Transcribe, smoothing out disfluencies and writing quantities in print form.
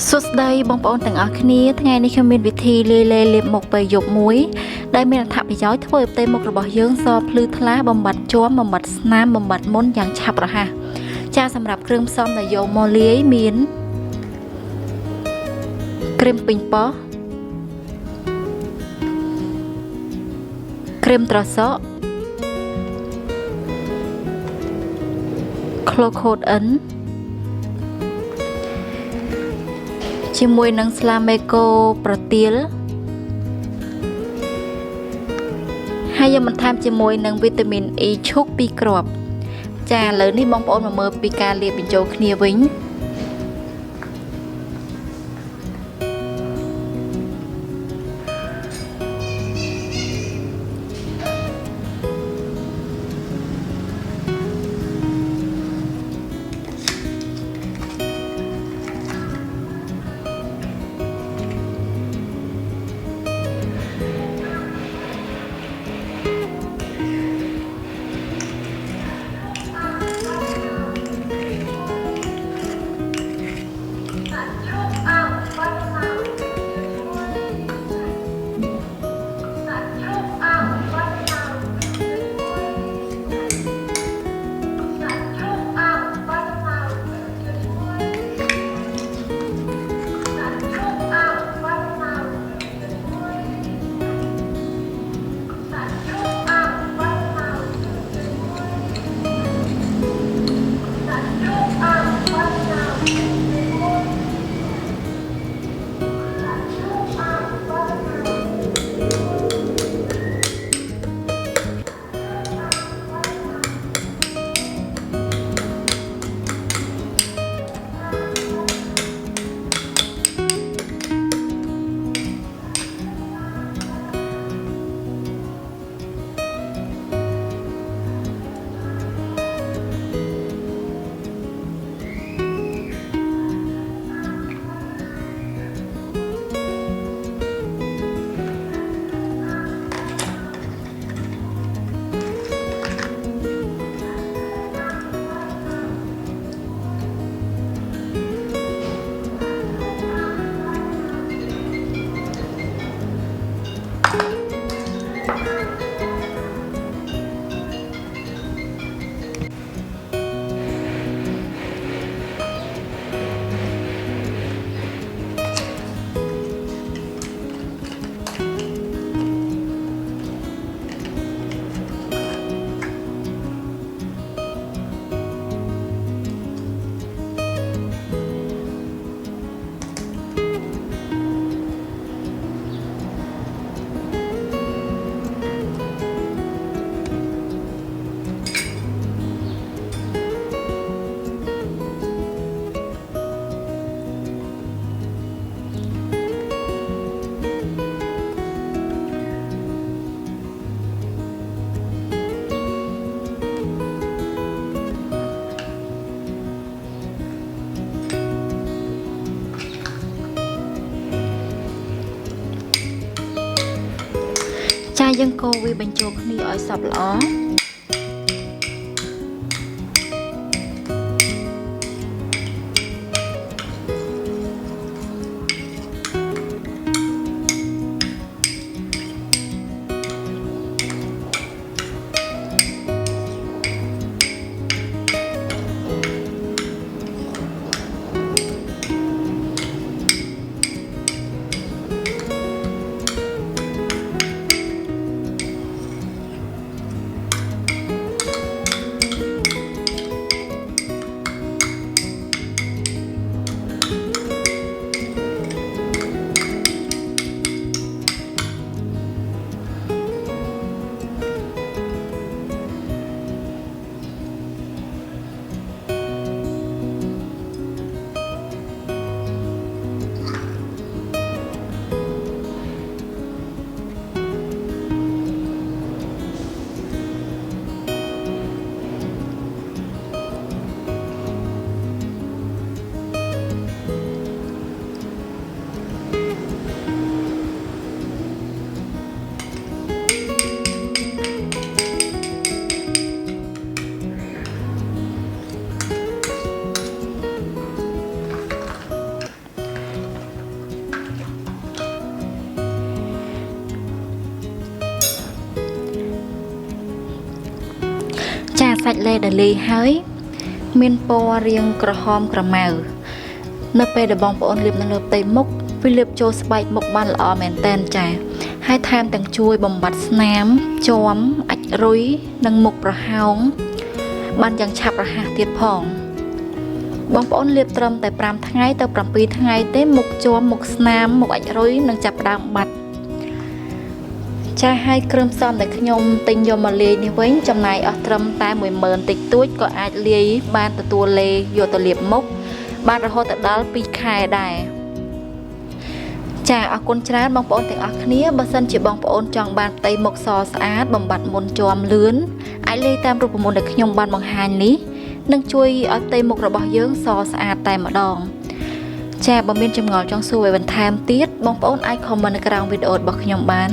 สุดได้บองปอนแต่งอาคณีทั้งไงในคอมเมนต์วิธีเล่เล็บหมกไปหยกมุ้ยได้เมนถับไปย้อยถ้วยเต็มหมกระบอกเยื้องซอพลือทลาบำบัดจ้วมบำบัดน้ำบำบัดม้นอย่างฉับระฮะจ้าสำหรับเครื่องซ้อมในโยมอเลี้ยมีนเครมปิงปอเครมตรอซอโคลโคดเอ็นชิมวยนังสลาเมโกปรติลให้ยามันทำชิมวยนังวิตามินอีชุกปีกรอบจ่าเลยนี่มองปอนมาเมื่อปีการเรียบเป็นโจคเนียวิงใจยังโกวีบรรจุขณีอ้อยสับล้อ សាច់លេដែលលាយហើយមានពណ៌រាងក្រហមក្រមៅនៅពេលដែលបងប្អូនលាបនៅលើផ្ទៃមុខវាលាបចូលស្បែកមុខបានល្អមែនតែនចា៎ហើយថែមទាំងជួយបំបត្តិស្នាមជាំអាចរុយនិងមុខប្រហោងបានយ៉ាងឆាប់រហ័សទៀតផងបងប្អូនលាបត្រឹមតែ5ថ្ងៃទៅ7ថ្ងៃទេមុខជាំមុខស្នាមមុខអាចរុយនឹងចាប់ផ្ដើមបាត់ចាហើយគ្រឿងផ្សំដែលខ្ញុំទិញយកមកលាយនេះវិញចំណាយអស់ត្រឹមតែ10000តិចតួចក៏អាចលាយបានទទួលលេយកទៅលាបមុខបានរហូតដល់2ខែដែរចាអរគុណច្រើនបងប្អូនទាំងអស់គ្នាបើសិនជាបងប្អូនចង់បានផ្ទៃមុខសស្អាតបំបត្តិមុនជាំលឿនអាចលាយតាមរូបមន្តដែលខ្ញុំបានបង្ហាញនេះនឹងជួយឲ្យផ្ទៃមុខរបស់យើងសស្អាតតែម្ដងចាបើមានចម្ងល់ចង់សួរឲ្យបន្ថែមទៀតបងប្អូនអាចខមមិននៅក្រោមវីដេអូរបស់ខ្ញុំបាន